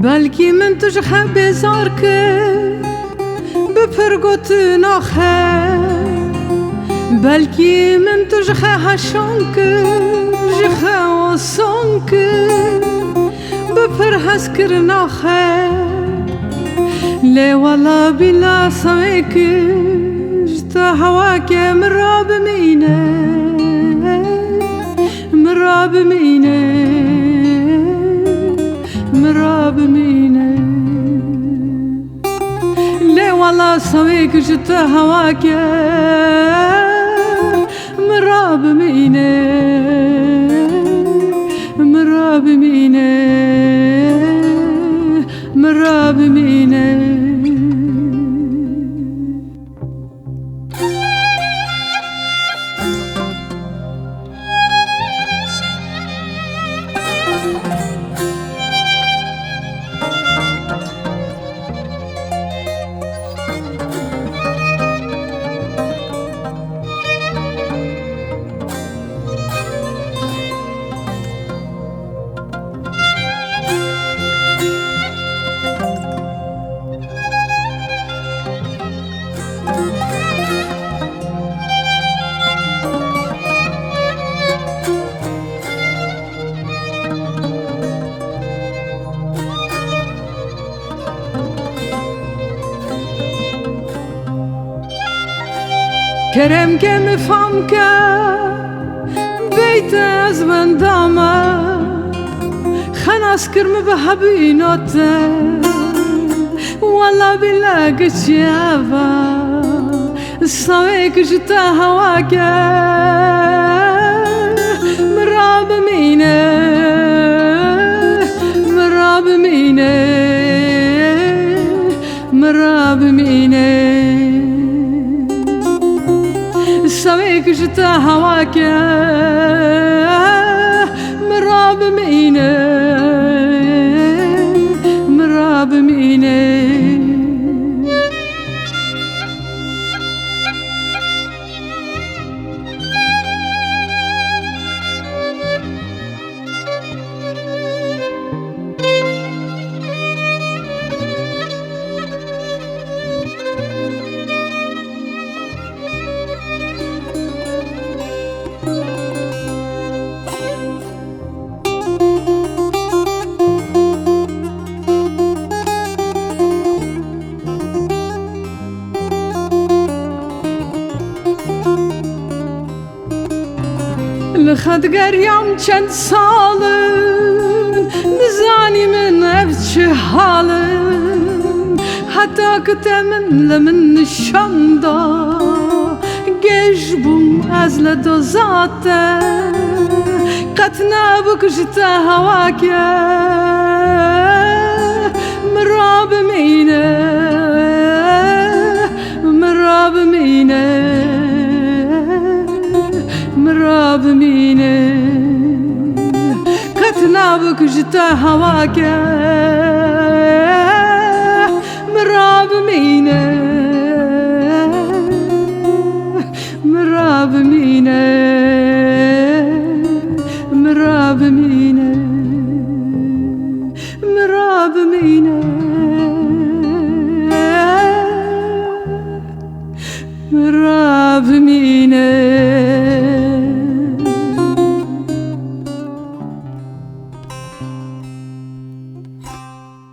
بلکی من تو جخه بیزار که بپرگوت ناخه بلکی من تو جخه هشان که جخه آسان که بپر هز کر ناخه لی والا بیلا سوی که جتا هوا که مرا بمینه مرا بمینه مرا بمینه لی والا سوی که جتا هوا که مرا بمینه مرا بمینه مرا بمینه کرم که مفهم که بیت از من دامه خناس کرم به حبیناته والا بلا گچیابا سوی کجتا هوا که مرا بمینه مرا بمینه مرا بمینه سوی کجتا هوا که مرا بمینه مرا بمینه لخدگریم چند سالن نزانی من افت چه حالن حتی که تمن لمن نشان دا گیش بوم از لدو ذاته قطنا بکشتا هوا که مرا بمینه مرا بمینه مرا بمینه قطنا بکشتا هوا که مرا بمینه مرا بمینه مرا بمینه مرا بمینه